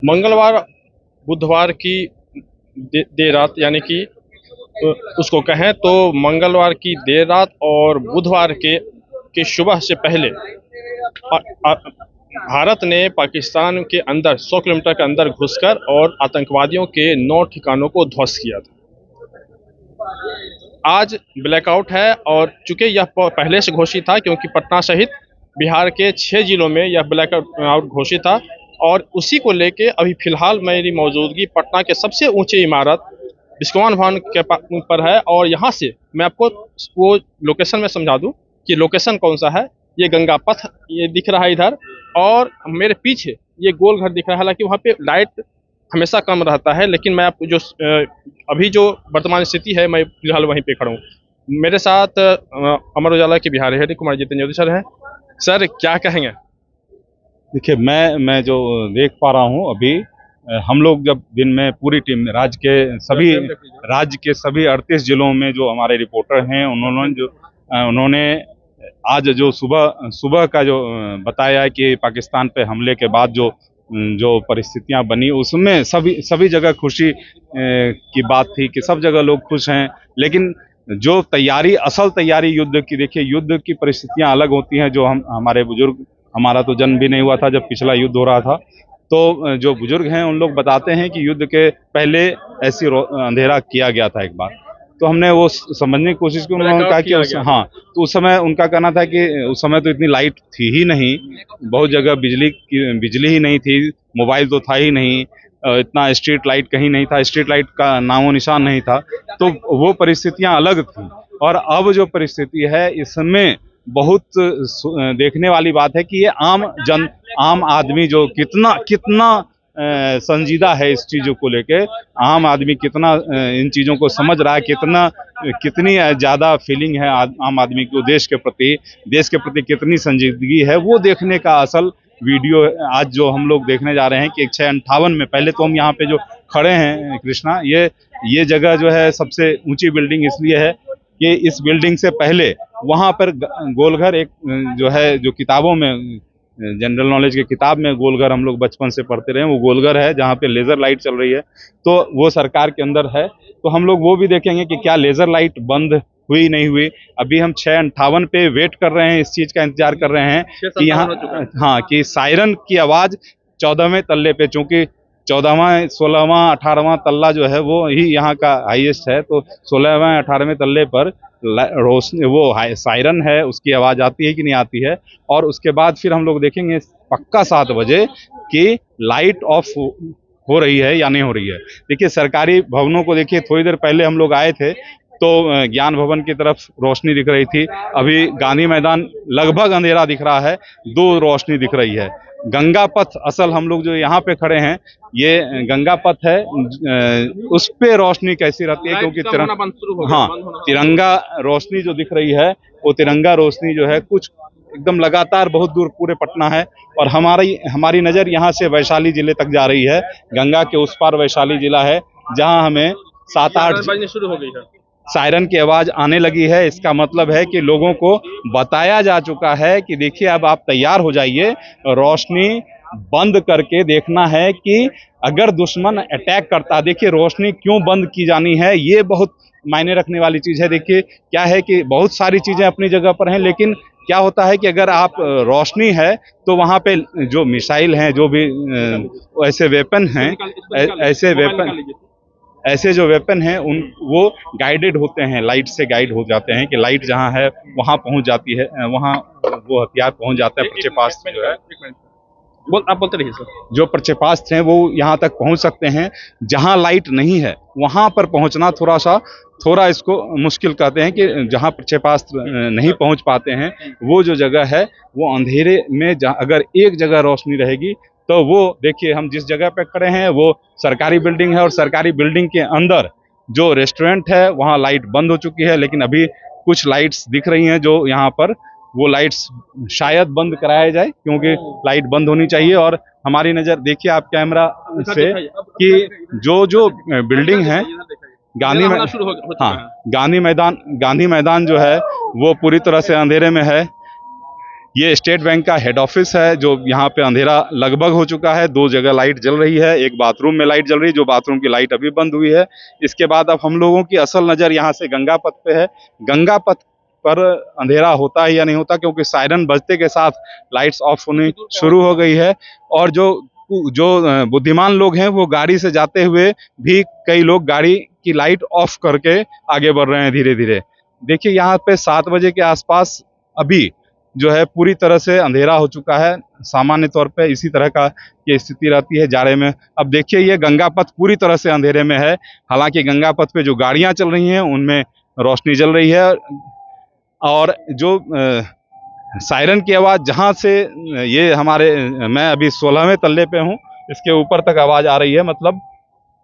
मंगलवार बुधवार की देर रात यानी कि उसको कहें तो मंगलवार की देर रात और बुधवार के सुबह से पहले भारत ने पाकिस्तान के अंदर 100 किलोमीटर के अंदर घुसकर और आतंकवादियों के 9 ठिकानों को ध्वस्त किया था। आज ब्लैकआउट है और चूंकि यह पहले से घोषित था, क्योंकि पटना सहित बिहार के 6 जिलों में यह ब्लैकआउट घोषित था और उसी को लेके अभी फिलहाल मेरी मौजूदगी पटना के सबसे ऊंची इमारत बिस्कोमान भवन के पर है और यहाँ से मैं आपको वो लोकेशन में समझा दूं कि लोकेशन कौन सा है। ये गंगा पथ ये दिख रहा है इधर, और मेरे पीछे ये गोल घर दिख रहा है। हालांकि वहाँ पे लाइट हमेशा कम रहता है, लेकिन मैं आपको जो अभी जो वर्तमान स्थिति है मैं फिलहाल वहीं पे खड़ा हूँ। मेरे साथ अमर उजाला के बिहार हेड कुमार जितेंद्र सर हैं। सर क्या कहेंगे? देखिए, मैं जो देख पा रहा हूँ अभी, हम लोग जब दिन में पूरी टीम राज्य के सभी 38 जिलों में जो हमारे रिपोर्टर हैं उन्होंने आज जो सुबह का जो बताया कि पाकिस्तान पे हमले के बाद जो परिस्थितियां बनी, उसमें सभी जगह खुशी की बात थी कि सब जगह लोग खुश हैं। लेकिन जो असल तैयारी युद्ध की, देखिए युद्ध की परिस्थितियां अलग होती हैं। जो हमारे बुजुर्ग, हमारा तो जन्म भी नहीं हुआ था जब पिछला युद्ध हो रहा था, तो जो बुजुर्ग हैं उन लोग बताते हैं कि युद्ध के पहले ऐसी अंधेरा किया गया था एक बार। तो हमने वो समझने की कोशिश की। उन्होंने कहा कि हाँ, तो उस समय उनका कहना था कि उस समय तो इतनी लाइट थी ही नहीं, बहुत जगह बिजली ही नहीं थी, मोबाइल तो था ही नहीं, इतना स्ट्रीट लाइट कहीं नहीं था, स्ट्रीट लाइट का नामो निशान नहीं था। तो वो परिस्थितियां अलग थी। और अब जो परिस्थिति है इसमें बहुत देखने वाली बात है कि ये आम आदमी जो कितना संजीदा है इस चीजों को लेके, आम आदमी कितना इन चीजों को समझ रहा है, कितनी ज्यादा फीलिंग है आम आदमी को देश के प्रति कितनी संजीदगी है, वो देखने का असल वीडियो आज जो हम लोग देखने जा रहे हैं कि 6:58 में। पहले तो हम यहाँ पे जो खड़े हैं कृष्णा, ये जगह जो है सबसे ऊंची बिल्डिंग इसलिए है कि इस बिल्डिंग से पहले वहां पर गोलघर एक जो है, जो किताबों में जनरल नॉलेज की किताब में गोलघर हम लोग बचपन से पढ़ते रहे, वो गोलघर है जहाँ पे लेजर लाइट चल रही है। तो वो सरकार के अंदर है, तो हम लोग वो भी देखेंगे कि क्या लेजर लाइट बंद हुई नहीं हुई। अभी हम 6:58 पे वेट कर रहे हैं, इस चीज का इंतजार कर रहे हैं कि यहाँ हाँ कि सायरन की आवाज 14वें तल्ले पे, चूंकि 14वां 16वां 18वां तल्ला जो है वो ही यहाँ का हाईएस्ट है, तो 16वें 18वें तल्ले पर रोशनी वो सायरन है, उसकी आवाज आती है कि नहीं आती है। और उसके बाद फिर हम लोग देखेंगे पक्का 7 बजे कि लाइट ऑफ हो रही है या नहीं हो रही है। देखिए सरकारी भवनों को देखिए, थोड़ी देर पहले हम लोग आए थे तो ज्ञान भवन की तरफ रोशनी दिख रही थी, अभी गांधी मैदान लगभग अंधेरा दिख रहा है, 2 रोशनी दिख रही है। गंगा पथ, असल हम लोग जो यहाँ पे खड़े हैं ये गंगा पथ है, उस पे रोशनी कैसी रहती है, क्योंकि तिरंगा रोशनी जो दिख रही है वो तिरंगा रोशनी जो है कुछ एकदम लगातार बहुत दूर पूरे पटना है, और हमारी नजर यहाँ से वैशाली जिले तक जा रही है। गंगा के उस पार वैशाली जिला है जहाँ हमें 7-8 बजने शुरू हो गई है, सायरन की आवाज आने लगी है। इसका मतलब है कि लोगों को बताया जा चुका है कि देखिए अब आप तैयार हो जाइए, रोशनी बंद करके देखना है कि अगर दुश्मन अटैक करता, देखिए रोशनी क्यों बंद की जानी है, ये बहुत मायने रखने वाली चीज है। देखिए क्या है कि बहुत सारी चीजें अपनी जगह पर हैं, लेकिन क्या होता है कि अगर आप रोशनी है तो वहां पे जो मिसाइल हैं, जो भी ऐसे वेपन हैं, ऐसे जो वेपन हैं वो गाइडेड होते हैं, लाइट से गाइड हो जाते हैं कि लाइट जहां है वहां पहुंच जाती है, वहां वो हथियार पहुंच जाता है। प्रक्षेपास्त्र जो है, आप बोलते रहिए सर। जो प्रक्षेपास्त्र हैं वो यहाँ तक पहुंच सकते हैं, जहां लाइट नहीं है वहां पर पहुंचना थोड़ा इसको मुश्किल कहते हैं कि जहां प्रक्षेपास्त्र नहीं पहुंच पाते हैं, वो जो जगह है वो अंधेरे में अगर एक जगह रोशनी रहेगी तो वो, देखिए हम जिस जगह पे खड़े हैं वो सरकारी बिल्डिंग है, और सरकारी बिल्डिंग के अंदर जो रेस्टोरेंट है वहाँ लाइट बंद हो चुकी है, लेकिन अभी कुछ लाइट्स दिख रही हैं जो यहाँ पर, वो लाइट्स शायद बंद कराया जाए, क्योंकि लाइट बंद होनी चाहिए। और हमारी नजर देखिए आप कैमरा से कि जो बिल्डिंग है गांधी मैदान जो है वो पूरी तरह से अंधेरे में है। ये स्टेट बैंक का हेड ऑफिस है, जो यहाँ पे अंधेरा लगभग हो चुका है। 2 जगह लाइट जल रही है, एक बाथरूम में लाइट जल रही है, जो बाथरूम की लाइट अभी बंद हुई है। इसके बाद अब हम लोगों की असल नज़र यहाँ से गंगा पथ पे है। गंगा पथ पर अंधेरा होता है या नहीं होता, क्योंकि सायरन बजते के साथ लाइट्स ऑफ होनी शुरू हो गई है। और जो जो बुद्धिमान लोग हैं वो गाड़ी से जाते हुए भी कई लोग गाड़ी की लाइट ऑफ करके आगे बढ़ रहे हैं धीरे धीरे। देखिए यहाँ पे 7 बजे के आसपास अभी जो है पूरी तरह से अंधेरा हो चुका है। सामान्य तौर पे इसी तरह का ये स्थिति रहती है जाड़े में। अब देखिए ये गंगा पथ पूरी तरह से अंधेरे में है। हालांकि गंगा पथ पे जो गाड़ियां चल रही हैं उनमें रोशनी जल रही है, और जो सायरन की आवाज़ जहाँ से ये हमारे मैं अभी 16वें तल्ले पे हूँ, इसके ऊपर तक आवाज़ आ रही है। मतलब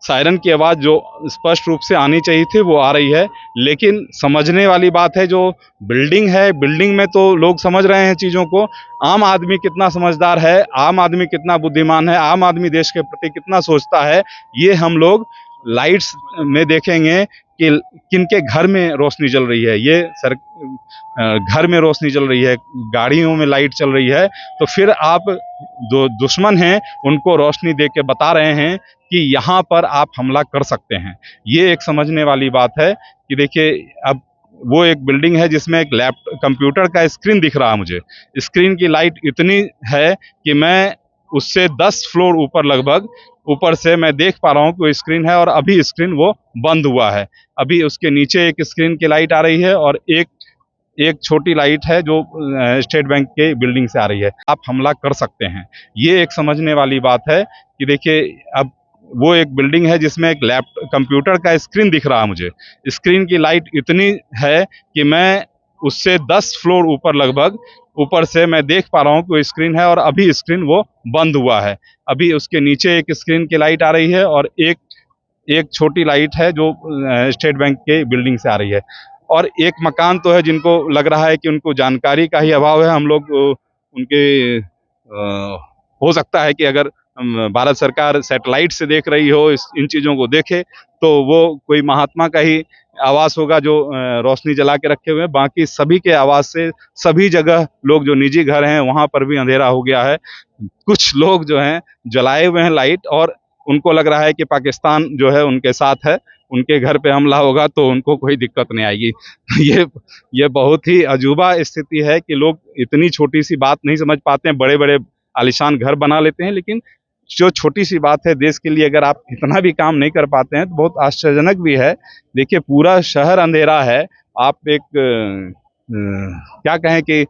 सायरन की आवाज़ जो स्पष्ट रूप से आनी चाहिए थी वो आ रही है। लेकिन समझने वाली बात है, जो बिल्डिंग है, बिल्डिंग में तो लोग समझ रहे हैं चीज़ों को। आम आदमी कितना समझदार है, आम आदमी कितना बुद्धिमान है, आम आदमी देश के प्रति कितना सोचता है, ये हम लोग लाइट्स में देखेंगे कि किनके घर में रोशनी जल रही है। ये घर में रोशनी जल रही है, गाड़ियों में लाइट चल रही है, तो फिर आप जो दुश्मन हैं उनको रोशनी दे के बता रहे हैं कि यहाँ पर आप हमला कर सकते हैं। ये एक समझने वाली बात है कि देखिए अब वो एक बिल्डिंग है जिसमें एक कंप्यूटर का स्क्रीन दिख रहा है मुझे। स्क्रीन की लाइट इतनी है कि मैं उससे 10 फ्लोर ऊपर लगभग ऊपर से मैं देख पा रहा हूँ कि वो स्क्रीन है, और अभी स्क्रीन वो बंद हुआ है। अभी उसके नीचे एक स्क्रीन की लाइट आ रही है, और एक छोटी लाइट है जो स्टेट बैंक के बिल्डिंग से आ रही है। आप हमला कर सकते हैं, ये एक समझने वाली बात है कि देखिए अब वो एक बिल्डिंग है जिसमें एक कंप्यूटर का स्क्रीन दिख रहा है मुझे। स्क्रीन की लाइट इतनी है कि मैं उससे 10 फ्लोर ऊपर लगभग ऊपर से मैं देख पा रहा हूँ कि वो स्क्रीन है, और अभी स्क्रीन वो बंद हुआ है। अभी उसके नीचे एक स्क्रीन की लाइट आ रही है, और एक छोटी लाइट है जो स्टेट बैंक के बिल्डिंग से आ रही है। और एक मकान तो है जिनको लग रहा है कि उनको जानकारी का ही अभाव है। हम लोग उनके हो सकता है कि अगर भारत सरकार सैटेलाइट से देख रही हो, इन चीज़ों को देखे, तो वो कोई महात्मा का ही आवास होगा जो रोशनी जला के रखे हुए हैं। बाकी सभी के आवास से सभी जगह लोग जो निजी घर हैं वहाँ पर भी अंधेरा हो गया है। कुछ लोग जो हैं जलाए हुए हैं लाइट, और उनको लग रहा है कि पाकिस्तान जो है उनके साथ है, उनके घर पे हमला होगा तो उनको कोई दिक्कत नहीं आएगी। ये बहुत ही अजूबा स्थिति है कि लोग इतनी छोटी सी बात नहीं समझ पाते हैं। बड़े बड़े आलीशान घर बना लेते हैं, लेकिन जो छोटी सी बात है देश के लिए, अगर आप इतना भी काम नहीं कर पाते हैं तो बहुत आश्चर्यजनक भी है। देखिए पूरा शहर अंधेरा है। आप एक क्या कहें कि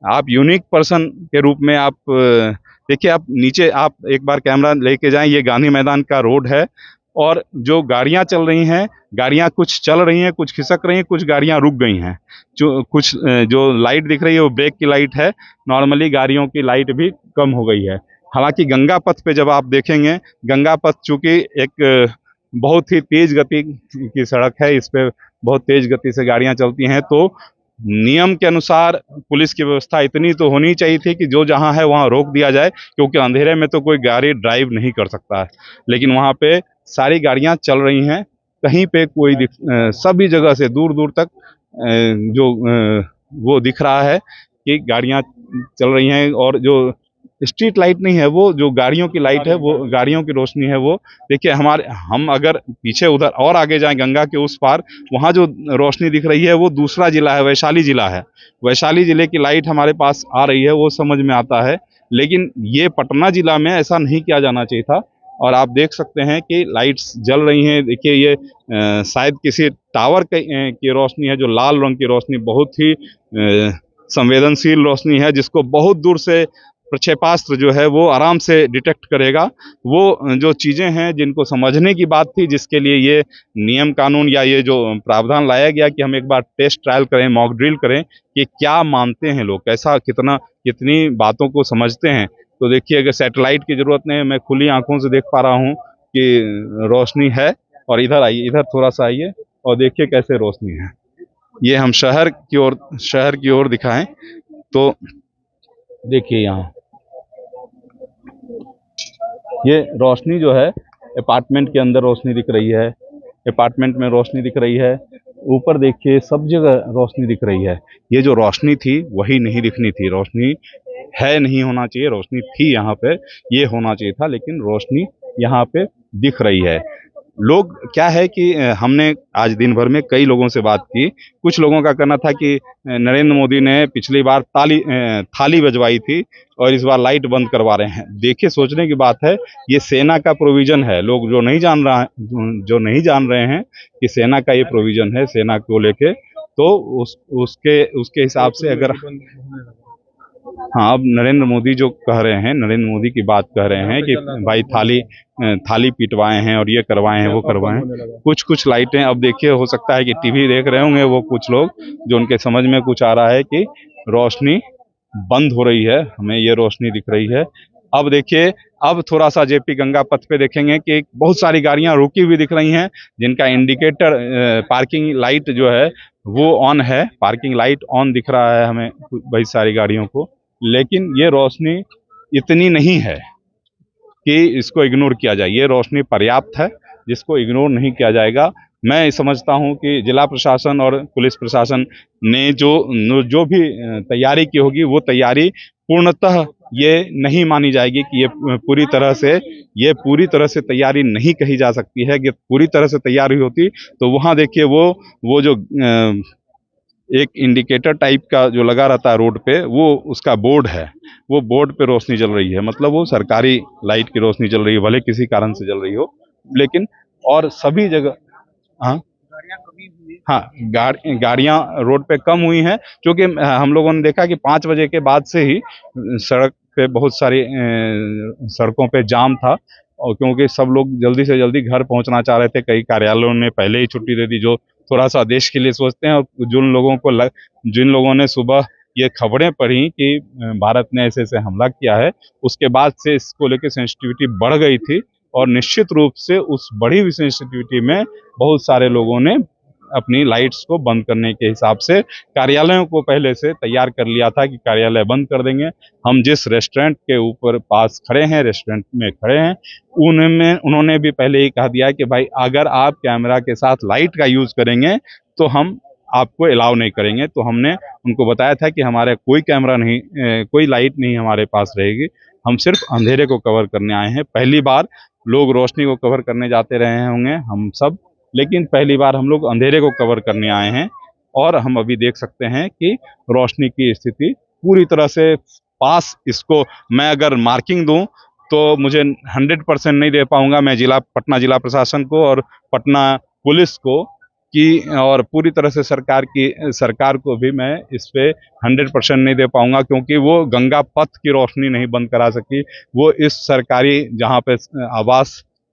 आप यूनिक पर्सन के रूप में आप देखिए, आप नीचे आप एक बार कैमरा लेके जाएं, ये गांधी मैदान का रोड है, और जो गाड़ियां चल रही हैं, गाड़ियां कुछ चल रही हैं, कुछ खिसक रही हैं, कुछ गाड़ियां रुक गई हैं। जो कुछ जो लाइट दिख रही है वो ब्रेक की लाइट है। नॉर्मली गाड़ियों की लाइट भी कम हो गई है। हालांकि गंगा पथ पे जब आप देखेंगे, गंगा पथ चूंकि एक बहुत ही तेज गति की सड़क है, इस पे बहुत तेज गति से गाड़ियां चलती हैं, तो नियम के अनुसार पुलिस की व्यवस्था इतनी तो होनी चाहिए थी कि जो जहां है वहां रोक दिया जाए, क्योंकि अंधेरे में तो कोई गाड़ी ड्राइव नहीं कर सकता है। लेकिन वहां पे सारी गाड़ियां चल रही हैं, कहीं पे कोई सभी जगह से दूर दूर तक वो दिख रहा है कि गाड़ियां चल रही हैं। और जो स्ट्रीट लाइट नहीं है, वो जो गाड़ियों की लाइट है, वो गाड़ियों की रोशनी है। वो देखिए हम अगर पीछे उधर और आगे जाएं गंगा के उस पार, वहाँ जो रोशनी दिख रही है वो दूसरा जिला है, वैशाली जिला है। वैशाली जिले की लाइट हमारे पास आ रही है, वो समझ में आता है। लेकिन ये पटना जिला में ऐसा नहीं किया जाना चाहिए था। और आप देख सकते हैं कि लाइट्स जल रही हैं। देखिए ये शायद किसी टावर की रोशनी है, जो लाल रंग की रोशनी, बहुत ही संवेदनशील रोशनी है, जिसको बहुत दूर से प्रक्षेपास्त्र जो है वो आराम से डिटेक्ट करेगा। वो जो चीज़ें हैं जिनको समझने की बात थी, जिसके लिए ये नियम कानून या ये जो प्रावधान लाया गया कि हम एक बार टेस्ट ट्रायल करें, मॉक ड्रिल करें कि क्या मानते हैं लोग, कैसा कितनी बातों को समझते हैं। तो देखिए अगर सैटेलाइट की ज़रूरत नहीं है, मैं खुली आंखों से देख पा रहा हूँ कि रोशनी है। और इधर आइए, इधर थोड़ा सा आइए और देखिए कैसे रोशनी है। ये हम शहर की ओर दिखाएं तो देखिए यहाँ ये रोशनी जो है, अपार्टमेंट के अंदर रोशनी दिख रही है, अपार्टमेंट में रोशनी दिख रही है। ऊपर देखिए सब जगह रोशनी दिख रही है। ये जो रोशनी थी वही नहीं दिखनी थी, रोशनी है नहीं होना चाहिए, रोशनी थी यहाँ पे, ये होना चाहिए था, लेकिन रोशनी यहाँ पे दिख रही है। लोग क्या है कि हमने आज दिन भर में कई लोगों से बात की। कुछ लोगों का कहना था कि नरेंद्र मोदी ने पिछली बार थाली बजवाई थी और इस बार लाइट बंद करवा रहे हैं। देखिए सोचने की बात है, ये सेना का प्रोविजन है। लोग जो नहीं जान रहा जो नहीं जान रहे हैं कि सेना का ये प्रोविजन है, सेना को लेके, तो उसके उसके हिसाब से अगर हाँ, अब नरेंद्र मोदी जो कह रहे हैं, नरेंद्र मोदी की बात कह रहे हैं कि भाई थाली पिटवाए हैं और ये करवाए हैं, वो करवाए हैं। कुछ लाइटें, अब देखिए हो सकता है कि टीवी देख रहे होंगे वो कुछ लोग, जो उनके समझ में कुछ आ रहा है कि रोशनी बंद हो रही है, हमें ये रोशनी दिख रही है। अब देखिए, अब थोड़ा सा जेपी गंगा पथ पे देखेंगे कि बहुत सारी गाड़ियां रुकी हुई दिख रही हैं, जिनका इंडिकेटर पार्किंग लाइट जो है वो ऑन है, पार्किंग लाइट ऑन दिख रहा है हमें बहुत सारी गाड़ियों को। लेकिन ये रोशनी इतनी नहीं है कि इसको इग्नोर किया जाए। ये रोशनी पर्याप्त है, जिसको इग्नोर नहीं किया जाएगा। मैं समझता हूं कि जिला प्रशासन और पुलिस प्रशासन ने जो भी तैयारी की होगी, वो तैयारी पूर्णतः ये नहीं मानी जाएगी कि ये पूरी तरह से तैयारी नहीं कही जा सकती है। कि पूरी तरह से तैयारी होती तो वहां देखिए वो जो एक इंडिकेटर टाइप का जो लगा रहता है रोड पे, वो उसका बोर्ड है, वो बोर्ड पे रोशनी जल रही है, मतलब वो सरकारी लाइट की रोशनी जल रही है, भले किसी कारण से जल रही हो, लेकिन और सभी जगह हाँ हाँ गाड़ियां रोड पे कम हुई हैं, क्योंकि हम लोगों ने देखा कि 5 बजे के बाद से ही सड़क पे बहुत सारी सड़कों पे जाम था, और क्योंकि सब लोग जल्दी से जल्दी घर पहुंचना चाह रहे थे। कई कार्यालयों ने पहले ही छुट्टी दे दी, जो थोड़ा सा देश के लिए सोचते हैं। और जिन लोगों ने सुबह ये खबरें पढ़ी कि भारत ने ऐसे ऐसे हमला किया है, उसके बाद से इसको लेकर सेंसिटिविटी बढ़ गई थी, और निश्चित रूप से उस बढ़ी हुई सेंसिटिविटी में बहुत सारे लोगों ने अपनी लाइट्स को बंद करने के हिसाब से कार्यालयों को पहले से तैयार कर लिया था कि कार्यालय बंद कर देंगे। हम जिस रेस्टोरेंट के ऊपर पास खड़े हैं, रेस्टोरेंट में खड़े हैं, उन्होंने भी पहले ही कह दिया कि भाई अगर आप कैमरा के साथ लाइट का यूज करेंगे तो हम आपको अलाउ नहीं करेंगे। तो हमने उनको बताया था कि हमारे कोई कैमरा नहीं, कोई लाइट नहीं हमारे पास रहेगी, हम सिर्फ अंधेरे को कवर करने आए हैं। पहली बार लोग रोशनी को कवर करने जाते रहे होंगे हम सब, लेकिन पहली बार हम लोग अंधेरे को कवर करने आए हैं। और हम अभी देख सकते हैं कि रोशनी की स्थिति पूरी तरह से पास, इसको मैं अगर मार्किंग दूं तो मुझे 100% नहीं दे पाऊंगा मैं पटना जिला प्रशासन को और पटना पुलिस को कि, और पूरी तरह से सरकार को भी मैं इस पे 100% नहीं दे पाऊंगा, क्योंकि वो गंगा पथ की रोशनी नहीं बंद करा सकी। वो इस सरकारी, जहाँ पे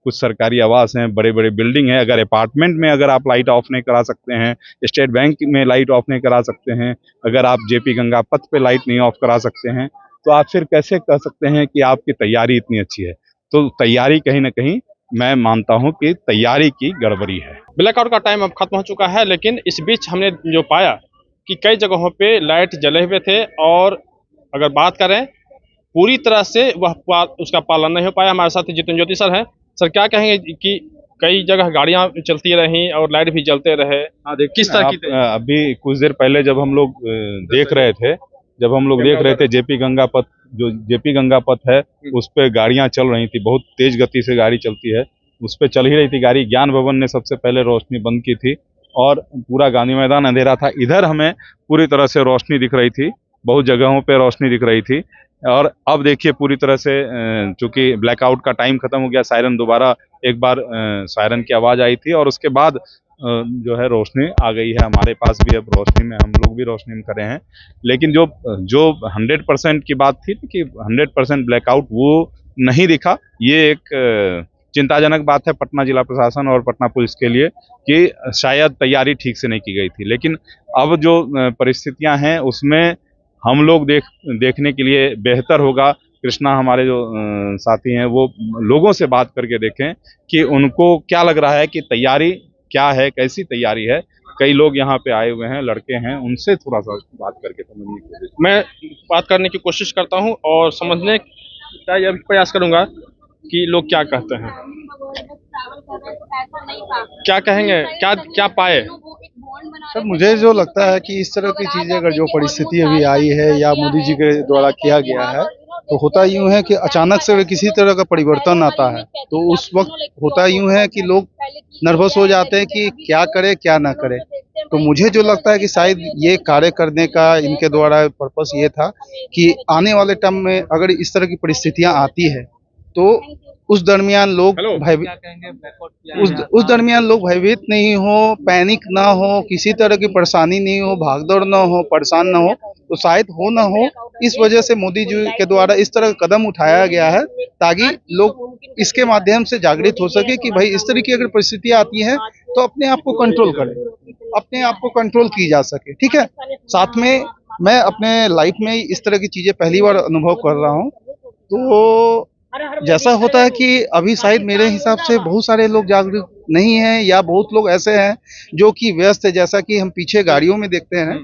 कुछ सरकारी आवास हैं, बड़े बड़े बिल्डिंग है, अगर अपार्टमेंट में अगर आप लाइट ऑफ नहीं करा सकते हैं, स्टेट बैंक में लाइट ऑफ नहीं करा सकते हैं, अगर आप जेपी गंगा पथ पे लाइट नहीं ऑफ करा सकते हैं, तो आप फिर कैसे कह सकते हैं कि आपकी तैयारी इतनी अच्छी है। तो तैयारी कहीं ना कहीं मैं मानता हूं कि तैयारी की गड़बड़ी है। ब्लैकआउट का टाइम अब खत्म हो चुका है, लेकिन इस बीच हमने जो पाया कि कई जगहों पे लाइट जले हुए थे, और अगर बात करें पूरी तरह से उसका पालन नहीं हो पाया। हमारे साथ जितेंद्र ज्योति सर हैं। सर, क्या कहेंगे कि कई जगह गाड़ियां चलती रहीं और लाइट भी जलते रहे, किस तरह की अभी कुछ देर पहले जब हम लोग देख रहे थे जेपी गंगा पथ, जो जेपी गंगा पथ है, उस पे गाड़ियां चल रही थी, बहुत तेज गति से गाड़ी चलती है, उस पे चल ही रही थी गाड़ी। ज्ञान भवन ने सबसे पहले रोशनी बंद की थी और पूरा गांधी मैदान अंधेरा था। इधर हमें पूरी तरह से रोशनी दिख रही थी, बहुत जगहों पे रोशनी दिख रही थी। और अब देखिए पूरी तरह से चूंकि ब्लैकआउट का टाइम खत्म हो गया, सायरन दोबारा एक बार सायरन की आवाज आई थी, और उसके बाद जो है रोशनी आ गई है हमारे पास भी। अब रोशनी में हम लोग भी रोशनी में खड़े हैं। लेकिन जो 100% की बात थी कि 100% ब्लैकआउट, वो नहीं दिखा। ये एक चिंताजनक बात है पटना जिला प्रशासन और पटना पुलिस के लिए कि शायद तैयारी ठीक से नहीं की गई थी। लेकिन अब जो परिस्थितियां हैं उसमें हम लोग देखने के लिए बेहतर होगा, कृष्णा हमारे जो साथी हैं वो लोगों से बात करके देखें कि उनको क्या लग रहा है कि तैयारी क्या है, कैसी तैयारी है। कई लोग यहाँ पे आए हुए हैं, लड़के हैं, उनसे थोड़ा सा बात करके समझने की कोशिश, मैं बात करने की कोशिश करता हूँ और समझने का यह प्रयास करूंगा कि लोग क्या कहते हैं, क्या कहेंगे, क्या पाए। सर मुझे जो लगता है कि इस तरह की चीजें अगर जो परिस्थिति अभी आई है या मोदी जी के द्वारा किया गया है, तो होता यूं है कि अचानक से अगर किसी तरह का परिवर्तन आता है तो उस वक्त होता यूं है कि लोग नर्वस हो जाते हैं कि क्या करे क्या ना करे। तो मुझे जो लगता है कि शायद ये कार्य करने का इनके द्वारा पर्पस ये था कि आने वाले टाइम में अगर इस तरह की परिस्थितियां आती है तो उस दरमियान लोग उस दरमियान लोग भयभीत नहीं हो, पैनिक ना हो, किसी तरह की परेशानी नहीं हो, भागदौड़ ना हो, परेशान ना हो, तो शायद हो ना हो इस वजह से मोदी जी के द्वारा इस तरह का कदम उठाया गया है ताकि लोग इसके माध्यम से जागृत हो सके कि भाई इस तरह की अगर परिस्थितियां आती है तो अपने आप को कंट्रोल करें, अपने आप को कंट्रोल की जा सके। ठीक है, साथ में मैं अपने लाइफ में इस तरह की चीजें पहली बार अनुभव कर रहा हूँ। तो जैसा होता है कि अभी शायद मेरे हिसाब से बहुत सारे लोग जागरूक नहीं हैं या बहुत लोग ऐसे हैं जो कि व्यस्त है। जैसा कि हम पीछे गाड़ियों में देखते हैं,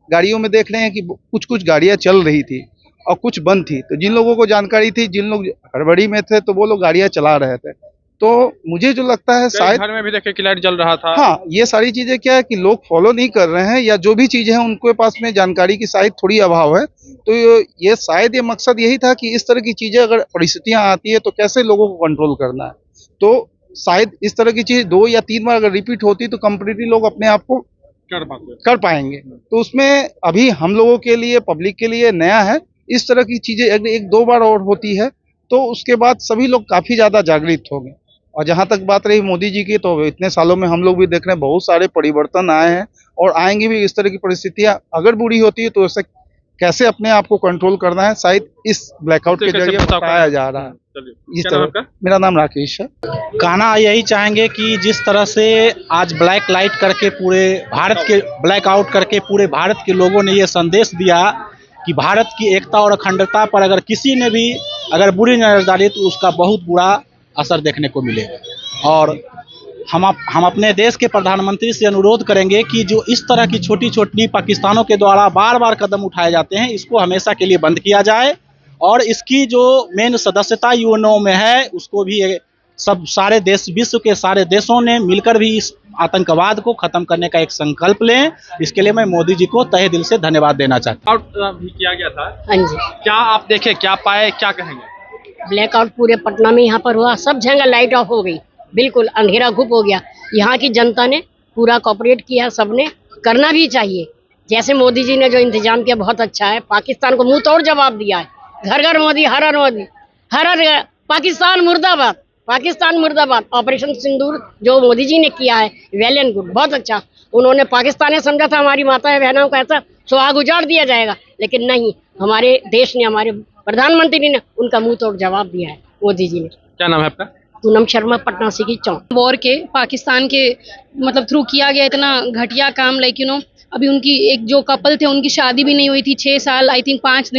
गाड़ियों में देख रहे हैं कि कुछ कुछ गाड़ियां चल रही थी और कुछ बंद थी, तो जिन लोगों को जानकारी थी, जिन लोग हड़बड़ी में थे, तो वो लोग गाड़ियां चला रहे थे। तो मुझे जो लगता है शायद घर में भी देखे कि लाइट जल रहा था। हाँ, ये सारी चीजें क्या है कि लोग फॉलो नहीं कर रहे हैं या जो भी चीजें हैं उनके पास में जानकारी की शायद थोड़ी अभाव है। तो ये शायद ये मकसद यही था कि इस तरह की चीजें अगर परिस्थितियां आती है तो कैसे लोगों को कंट्रोल करना है। तो शायद इस तरह की चीज 2 या 3 बार अगर रिपीट होती तो कंप्लीटली लोग अपने आप को कर पाएंगे। तो उसमें अभी हम लोगों के लिए, पब्लिक के लिए नया है। इस तरह की चीजें अगर 1-2 बार और होती है तो उसके बाद सभी लोग काफी ज्यादा जागृत होंगे। और जहां तक बात रही मोदी जी की, तो इतने सालों में हम लोग भी देख रहे हैं बहुत सारे परिवर्तन आए हैं और आएंगे भी। इस तरह की परिस्थितियां अगर बुरी होती है तो उसे कैसे अपने आप को कंट्रोल करना है शायद इस ब्लैकआउट के जरिए बताया जा रहा है। इस तरह। मेरा नाम राकेश है। कहना यही चाहेंगे कि जिस तरह से आज ब्लैक लाइट करके पूरे भारत के ब्लैक आउट करके पूरे भारत के लोगों ने ये संदेश दिया कि भारत की एकता और अखंडता पर अगर किसी ने भी अगर बुरी नजर डाली तो उसका बहुत बुरा असर देखने को मिलेगा। और हम अपने देश के प्रधानमंत्री से अनुरोध करेंगे कि जो इस तरह की छोटी छोटी पाकिस्तानों के द्वारा बार बार कदम उठाए जाते हैं, इसको हमेशा के लिए बंद किया जाए और इसकी जो मेन सदस्यता यूएनओ में है उसको भी सब सारे देश, विश्व के सारे देशों ने मिलकर भी इस आतंकवाद को खत्म करने का एक संकल्प लें। इसके लिए मैं मोदी जी को तहे दिल से धन्यवाद देना चाहता हूँ। आउट भी किया गया था। हाँ जी। क्या आप देखे, क्या पाए, क्या कहेंगे? ब्लैकआउट पूरे पटना में यहाँ पर हुआ, सब जगह लाइट ऑफ हो गई, बिल्कुल अंधेरा घुप हो गया। यहाँ की जनता ने पूरा कोऑपरेट किया, सबने करना भी चाहिए। जैसे मोदी जी ने जो इंतजाम किया बहुत अच्छा है। पाकिस्तान को मुंह तोड़ जवाब दिया है। घर घर मोदी, हर हर मोदी, हर हर पाकिस्तान मुर्दाबाद, पाकिस्तान मुर्दाबाद। ऑपरेशन सिंदूर जो मोदी जी ने किया है, वेल एंड गुड, बहुत अच्छा। उन्होंने पाकिस्तान ने समझा था हमारी माता बहनों को ऐसा सुहाग उजाड़ दिया जाएगा, लेकिन नहीं, हमारे देश ने, हमारे प्रधानमंत्री ने उनका मुंह तोड़ जवाब दिया है, मोदी जी ने। क्या नाम है आपका? पूनम शर्मा, पटना सिटी चौक। वॉर के पाकिस्तान के मतलब थ्रू किया गया इतना घटिया काम। लाइक अभी उनकी एक जो कपल थे उनकी शादी भी नहीं हुई थी 6 साल, आई थिंक 5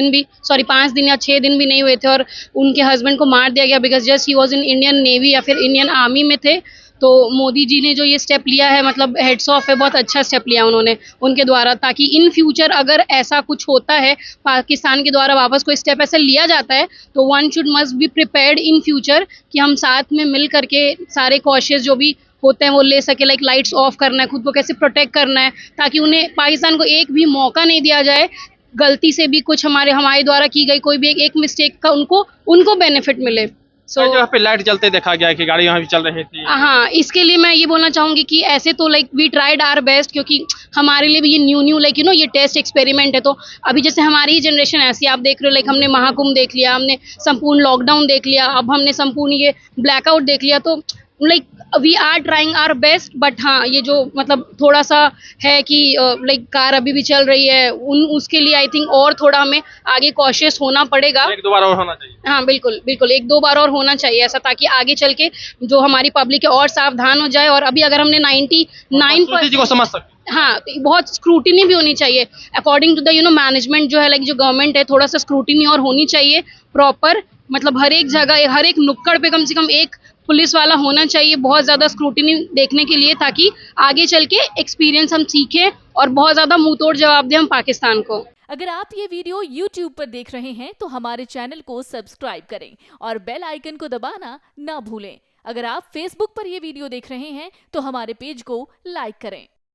दिन या 6 दिन भी नहीं हुए थे और उनके हस्बैंड को मार दिया गया because just he was in Indian navy या फिर इंडियन आर्मी में थे। तो मोदी जी ने जो ये स्टेप लिया है, मतलब हेड्स ऑफ है, बहुत अच्छा स्टेप लिया उन्होंने उनके द्वारा, ताकि इन फ्यूचर अगर ऐसा कुछ होता है, पाकिस्तान के द्वारा वापस कोई स्टेप ऐसा लिया जाता है, तो one should must be prepared in future कि हम साथ में मिल करके सारे कॉशियस जो भी होते हैं वो ले सके। लाइक लाइट्स ऑफ करना है, खुद को कैसे प्रोटेक्ट करना है, ताकि उन्हें पाकिस्तान को एक भी मौका नहीं दिया जाए गलती से भी कुछ हमारे द्वारा की गई कोई भी एक मिस्टेक का उनको बेनिफिट मिले। जगह पे लाइट जलते देखा गया है कि गाड़ी यहाँ भी चल रही थी। हाँ, इसके लिए मैं ये बोलना चाहूंगी कि ऐसे तो like we tried our best, क्योंकि हमारे लिए भी ये न्यू लाइक ये टेस्ट एक्सपेरिमेंट है। तो अभी जैसे हमारी ही जनरेशन ऐसी आप देख रहे हो, लाइक हमने महाकुंभ देख लिया, हमने संपूर्ण लॉकडाउन देख लिया, अब हमने संपूर्ण ये ब्लैकआउट देख लिया। तो like we are trying our best, but हाँ, ये जो मतलब थोड़ा सा है कि लाइक कार अभी भी चल रही है, उसके लिए आई थिंक और थोड़ा हमें आगे कॉशियस होना पड़ेगा। 1-2 बार और होना चाहिए। हाँ बिल्कुल, 1-2 बार और होना चाहिए ऐसा, ताकि आगे चल के जो हमारी पब्लिक है और सावधान हो जाए। और अभी अगर हमने 99% को समझ सकते, हाँ, तो बहुत स्क्रूटिनी भी होनी चाहिए अकॉर्डिंग टू द मैनेजमेंट जो है, लाइक जो गवर्नमेंट है, थोड़ा सा स्क्रूटिनी और होनी चाहिए प्रॉपर। मतलब हर एक जगह, हर एक नुक्कड़ पे कम से कम एक पुलिस वाला होना चाहिए, बहुत ज़्यादा स्क्रूटिनी देखने के लिए, ताकि आगे चल के एक्सपीरियंस हम सीखें और बहुत ज़्यादा मुंह तोड़ जवाब दें हम पाकिस्तान को। अगर आप ये वीडियो YouTube पर देख रहे हैं तो हमारे चैनल को सब्सक्राइब करें और बेल आइकन को दबाना ना भूलें। अगर आप Facebook पर ये वीडियो देख रहे हैं तो हमारे पेज को लाइक करें।